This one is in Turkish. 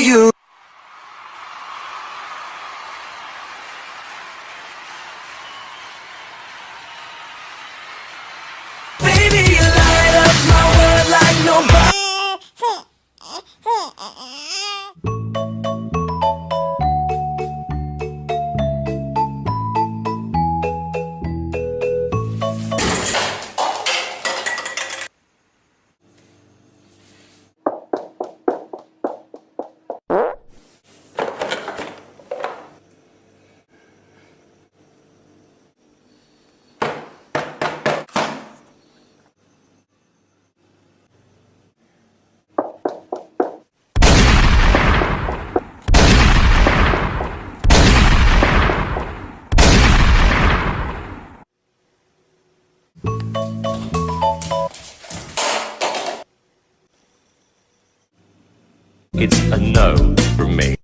you. Baby, you light up my world like nobody. It's a no from me.